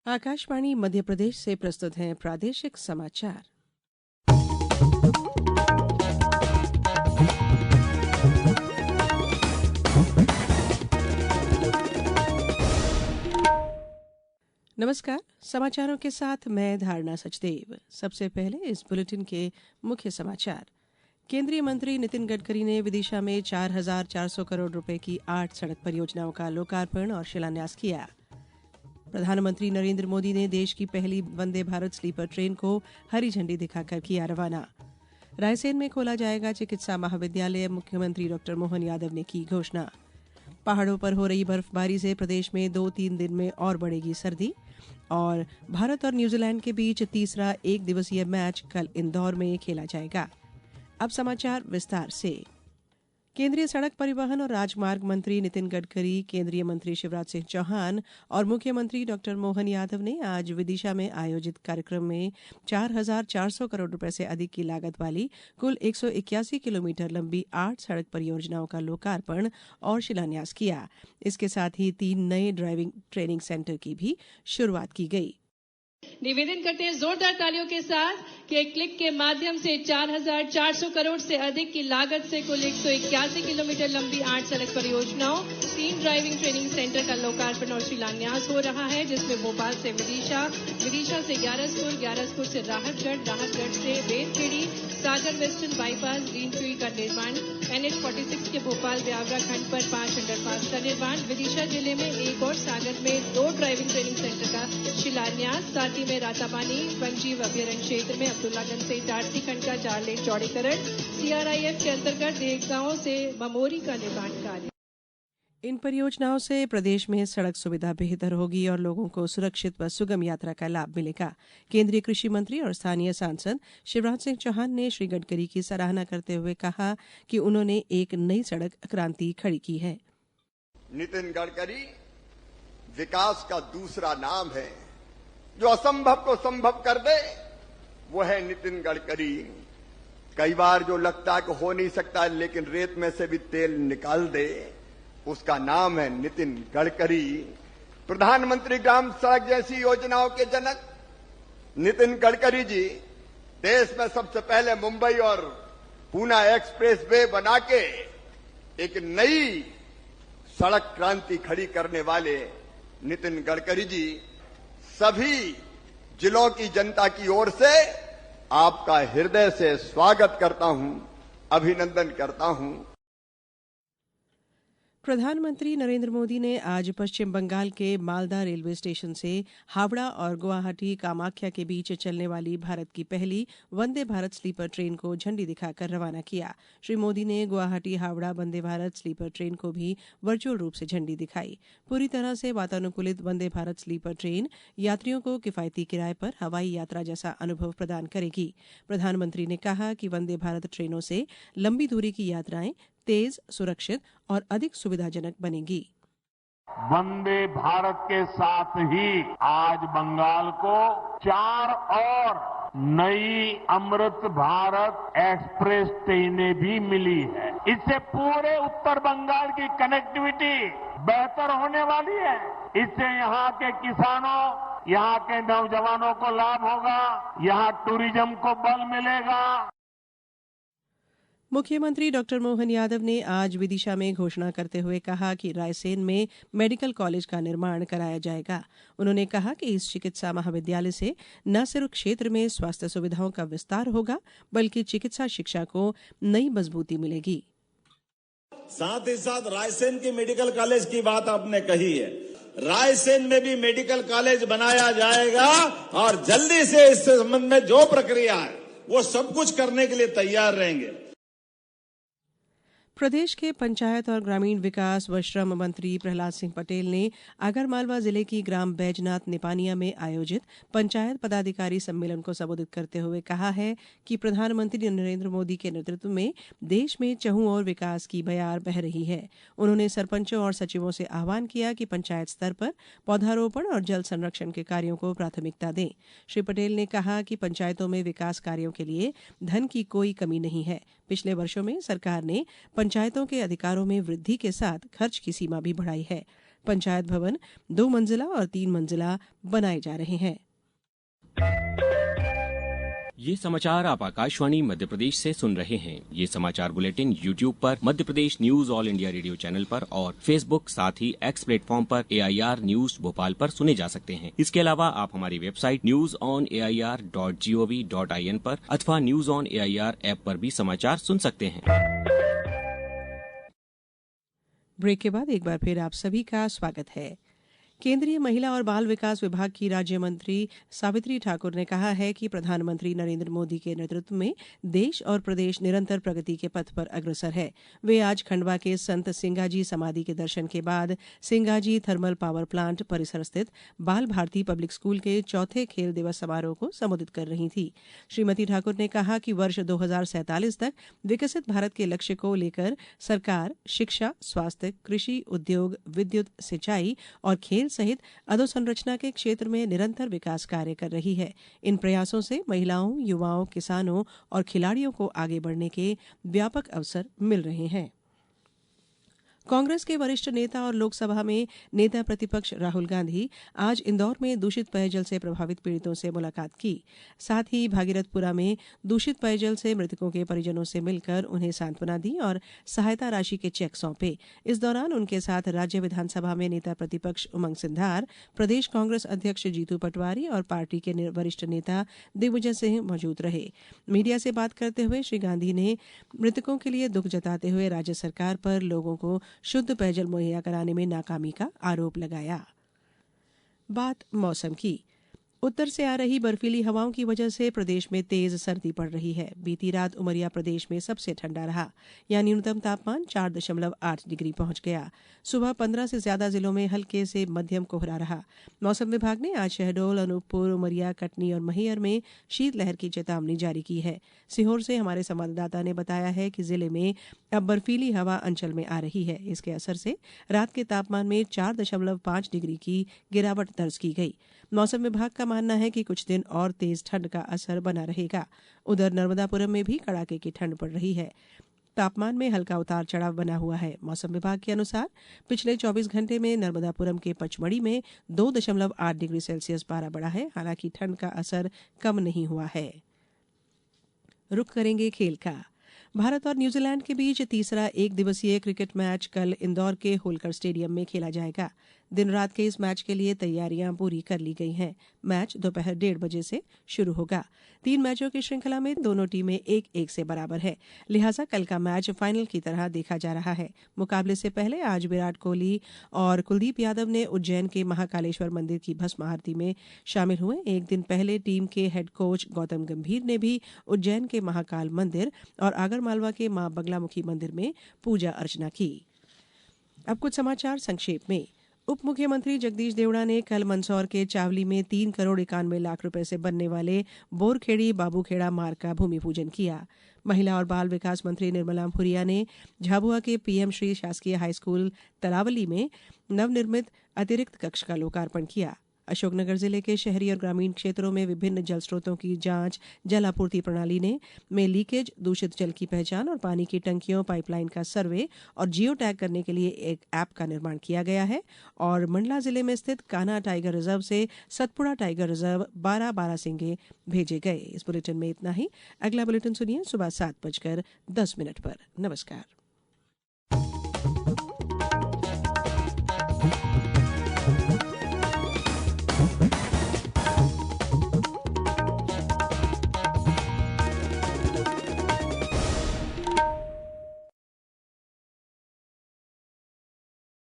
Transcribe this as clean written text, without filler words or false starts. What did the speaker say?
आकाशवाणी मध्य प्रदेश से प्रस्तुत हैं प्रादेशिक समाचार। नमस्कार, समाचारों के साथ मैं धारणा सचदेव। सबसे पहले इस बुलेटिन के मुख्य समाचार। केंद्रीय मंत्री नितिन गडकरी ने विदिशा में 4,400 करोड़ रुपए की 8 सड़क परियोजनाओं का लोकार्पण और शिलान्यास किया। प्रधानमंत्री नरेंद्र मोदी ने देश की पहली वंदे भारत स्लीपर ट्रेन को हरी झंडी दिखाकर किया रवाना। रायसेन में खोला जाएगा चिकित्सा महाविद्यालय, मुख्यमंत्री डॉ मोहन यादव ने की घोषणा। पहाड़ों पर हो रही बर्फबारी से प्रदेश में 2-3 दिन में और बढ़ेगी सर्दी। और भारत और न्यूजीलैंड के बीच तीसरा एक दिवसीय मैच कल इंदौर में खेला जाएगा। अब समाचार विस्तार से। केंद्रीय सड़क परिवहन और राजमार्ग मंत्री नितिन गडकरी, केंद्रीय मंत्री शिवराज सिंह चौहान और मुख्यमंत्री डॉ मोहन यादव ने आज विदिशा में आयोजित कार्यक्रम में 4,400 करोड़ रुपए से अधिक की लागत वाली कुल 181 किलोमीटर लंबी 8 सड़क परियोजनाओं का लोकार्पण और शिलान्यास किया। इसके साथ ही 3 नए ड्राइविंग ट्रेनिंग सेंटर की भी शुरुआत की गई। निवेदन करते हैं जोरदार तालियों के साथ कि एक क्लिक के माध्यम से 4,400 करोड़ से अधिक की लागत से कुल 181 किलोमीटर लंबी 8 सड़क परियोजनाओं, 3 ड्राइविंग ट्रेनिंग सेंटर का लोकार्पण और शिलान्यास हो रहा है, जिसमें भोपाल से विदिशा, विदिशा से ग्यारसपुर, ग्यारसपुर से राहतगढ़, राहतगढ़ से बेलखेड़ी, सागर वेस्टर्न बाईपास ग्रीनफील्ड का निर्माण, NH-46 के भोपाल ब्यावरा खंड पर 5 अंडरपास का निर्माण, विदिशा जिले में 1 और सागर में 2 ड्राइविंग ट्रेनिंग सेंटर का शिलान्यास, साथ ही में रातापानी वन्यजीव अभ्यारण्य क्षेत्र में अब्दुल्लागंज से इटारसी खंड का 4 लेन चौड़ीकरण, CRIF के अंतर्गत देवगांव से बमोरी का निर्माण कार्य। इन परियोजनाओं से प्रदेश में सड़क सुविधा बेहतर होगी और लोगों को सुरक्षित व सुगम यात्रा का लाभ मिलेगा। केंद्रीय कृषि मंत्री और स्थानीय सांसद शिवराज सिंह चौहान ने श्री गडकरी की सराहना करते हुए कहा कि उन्होंने एक नई सड़क क्रांति खड़ी की है। नितिन गडकरी विकास का दूसरा नाम है। जो असंभव को संभव कर दे वो है नितिन गडकरी। कई बार जो लगता है कि हो नहीं सकता, लेकिन रेत में से भी तेल निकाल दे, उसका नाम है नितिन गडकरी। प्रधानमंत्री ग्राम सड़क जैसी योजनाओं के जनक नितिन गडकरी जी देश में सबसे पहले मुंबई और पूना एक्सप्रेस वे बना के एक नई सड़क क्रांति खड़ी करने वाले नितिन गडकरी जी, सभी जिलों की जनता की ओर से आपका हृदय से स्वागत करता हूं, अभिनंदन करता हूं। प्रधानमंत्री नरेंद्र मोदी ने आज पश्चिम बंगाल के मालदा रेलवे स्टेशन से हावड़ा और गुवाहाटी कामाख्या के बीच चलने वाली भारत की पहली वंदे भारत स्लीपर ट्रेन को झंडी दिखाकर रवाना किया। श्री मोदी ने गुवाहाटी हावड़ा वंदे भारत स्लीपर ट्रेन को भी वर्चुअल रूप से झंडी दिखाई। पूरी तरह से वातानुकूलित वंदे भारत स्लीपर ट्रेन यात्रियों को किफायती किराए पर हवाई यात्रा जैसा अनुभव प्रदान करेगी। प्रधानमंत्री ने कहा कि वंदे भारत ट्रेनों से लंबी दूरी की यात्राएं तेज, सुरक्षित और अधिक सुविधाजनक बनेगी। वंदे भारत के साथ ही आज बंगाल को 4 और नई अमृत भारत एक्सप्रेस ट्रेनें भी मिली है। इससे पूरे उत्तर बंगाल की कनेक्टिविटी बेहतर होने वाली है। इससे यहाँ के किसानों, यहाँ के नौजवानों को लाभ होगा, यहाँ टूरिज्म को बल मिलेगा। मुख्यमंत्री डॉ मोहन यादव ने आज विदिशा में घोषणा करते हुए कहा कि रायसेन में मेडिकल कॉलेज का निर्माण कराया जाएगा। उन्होंने कहा कि इस चिकित्सा महाविद्यालय से न सिर्फ क्षेत्र में स्वास्थ्य सुविधाओं का विस्तार होगा, बल्कि चिकित्सा शिक्षा को नई मजबूती मिलेगी। साथ ही साथ रायसेन की मेडिकल कॉलेज की बात आपने कही है। रायसेन में भी मेडिकल कॉलेज बनाया जाएगा और जल्दी से इस संबंध में जो प्रक्रिया है वो सब कुछ करने के लिए तैयार रहेंगे। प्रदेश के पंचायत और ग्रामीण विकास व श्रम मंत्री प्रहलाद सिंह पटेल ने आगरमालवा जिले की ग्राम बैजनाथ निपानिया में आयोजित पंचायत पदाधिकारी सम्मेलन को संबोधित करते हुए कहा है कि प्रधानमंत्री नरेंद्र मोदी के नेतृत्व में देश में चहुं ओर विकास की बयार बह रही है। उन्होंने सरपंचों और सचिवों से आह्वान किया कि पंचायत स्तर पर पौधारोपण और जल संरक्षण के कार्यों को प्राथमिकता दें। श्री पटेल ने कहा कि पंचायतों में विकास कार्यों के लिए धन की कोई कमी नहीं है। पिछले वर्षों में सरकार ने पंचायतों के अधिकारों में वृद्धि के साथ खर्च की सीमा भी बढ़ाई है। पंचायत भवन 2 मंजिला और 3 मंजिला बनाए जा रहे हैं। ये समाचार आप आकाशवाणी मध्य प्रदेश से सुन रहे हैं। ये समाचार बुलेटिन YouTube पर, Madhya Pradesh news All India Radio channel पर और फेसबुक साथ ही एक्स प्लेटफॉर्म पर AIR न्यूज भोपाल पर सुने जा सकते हैं। इसके अलावा आप हमारी वेबसाइट newsonair.gov.in पर अथवा न्यूज ऑन AIR ऐप पर भी समाचार सुन सकते हैं। ब्रेक के बाद एक बार फिर आप सभी का स्वागत है। केंद्रीय महिला और बाल विकास विभाग की राज्य मंत्री सावित्री ठाकुर ने कहा है कि प्रधानमंत्री नरेंद्र मोदी के नेतृत्व में देश और प्रदेश निरंतर प्रगति के पथ पर अग्रसर है। वे आज खंडवा के संत सिंगाजी समाधि के दर्शन के बाद सिंगाजी थर्मल पावर प्लांट परिसर स्थित बाल भारती पब्लिक स्कूल के चौथे खेल दिवस समारोह को संबोधित कर रही थी। श्रीमती ठाकुर ने कहा कि वर्ष 2047 तक विकसित भारत के लक्ष्य को लेकर सरकार शिक्षा, स्वास्थ्य, कृषि, उद्योग, विद्युत, सिंचाई और खेल सहित अधोसंरचना के क्षेत्र में निरंतर विकास कार्य कर रही है। इन प्रयासों से महिलाओं, युवाओं, किसानों और खिलाड़ियों को आगे बढ़ने के व्यापक अवसर मिल रहे हैं। कांग्रेस के वरिष्ठ नेता और लोकसभा में नेता प्रतिपक्ष राहुल गांधी आज इंदौर में दूषित पेयजल से प्रभावित पीड़ितों से मुलाकात की। साथ ही भागीरथपुरा में दूषित पेयजल से मृतकों के परिजनों से मिलकर उन्हें सांत्वना दी और सहायता राशि के चेक सौंपे। इस दौरान उनके साथ राज्य विधानसभा में नेता प्रतिपक्ष उमंग सिंघार, प्रदेश कांग्रेस अध्यक्ष जीतू पटवारी और पार्टी के वरिष्ठ नेता दिग्विजय सिंह मौजूद रहे। मीडिया से बात करते हुए श्री गांधी ने मृतकों के लिए दुख जताते हुए राज्य सरकार पर लोगों को शुद्ध पेयजल मुहैया कराने में नाकामी का आरोप लगाया। बात मौसम की। उत्तर से आ रही बर्फीली हवाओं की वजह से प्रदेश में तेज सर्दी पड़ रही है। बीती रात उमरिया प्रदेश में सबसे ठंडा रहा। यहाँ न्यूनतम तापमान 4.8 डिग्री पहुंच गया। सुबह 15 से ज्यादा जिलों में हल्के से मध्यम कोहरा रहा। मौसम विभाग ने आज शहडोल, अनूपपुर, उमरिया, कटनी और मैहर में शीतलहर की चेतावनी जारी की है। सीहोर से हमारे संवाददाता ने बताया है कि जिले में अब बर्फीली हवा अंचल में आ रही है। इसके असर से रात के तापमान में 4.5 डिग्री की गिरावट दर्ज की गई। मौसम विभाग का मानना है कि कुछ दिन और तेज ठंड का असर बना रहेगा। उधर नर्मदापुरम में भी कड़ाके की ठंड पड़ रही है। तापमान में हल्का उतार चढ़ाव बना हुआ है। मौसम विभाग के अनुसार पिछले 24 घंटे में नर्मदापुरम के पचमढ़ी में 2.8 डिग्री सेल्सियस पारा बढ़ा है। हालांकि ठंड का असर कम नहीं हुआ है। रुख करेंगे खेल का। भारत और न्यूजीलैंड के बीच तीसरा एक दिवसीय क्रिकेट मैच कल इंदौर के होलकर स्टेडियम में खेला जाएगा। दिन रात के इस मैच के लिए तैयारियां पूरी कर ली गई हैं। मैच दोपहर 1:30 बजे से शुरू होगा। 3 मैचों की श्रृंखला में दोनों टीमें 1-1 से बराबर है। लिहाजा कल का मैच फाइनल की तरह देखा जा रहा है। मुकाबले से पहले आज विराट कोहली और कुलदीप यादव ने उज्जैन के महाकालेश्वर मंदिर की भस्म आरती में शामिल हुए। एक दिन पहले टीम के हेड कोच गौतम गंभीर ने भी उज्जैन के महाकाल मंदिर और आगरमालवा के मां बगलामुखी मंदिर में पूजा अर्चना की। अब कुछ समाचार संक्षेप में। उप मुख्यमंत्री जगदीश देवड़ा ने कल मंदसौर के चावली में 3 करोड़ 91 लाख रुपए से बनने वाले बोरखेड़ी बाबूखेड़ा मार्ग का भूमि पूजन किया। महिला और बाल विकास मंत्री निर्मला भूरिया ने झाबुआ के पीएम श्री शासकीय हाईस्कूल तलावली में नवनिर्मित अतिरिक्त कक्ष का लोकार्पण किया। अशोकनगर जिले के शहरी और ग्रामीण क्षेत्रों में विभिन्न जल स्रोतों की जांच, जल आपूर्ति प्रणाली में लीकेज, दूषित जल की पहचान और पानी की टंकियों, पाइपलाइन का सर्वे और जियो टैग करने के लिए एक ऐप का निर्माण किया गया है। और मंडला जिले में स्थित कान्हा टाइगर रिजर्व से सतपुड़ा टाइगर रिजर्व 12 बारहसिंगे भेजे गए। इस बुलेटिन में इतना ही। अगला बुलेटिन सुनिए सुबह 7:10 पर। नमस्कार।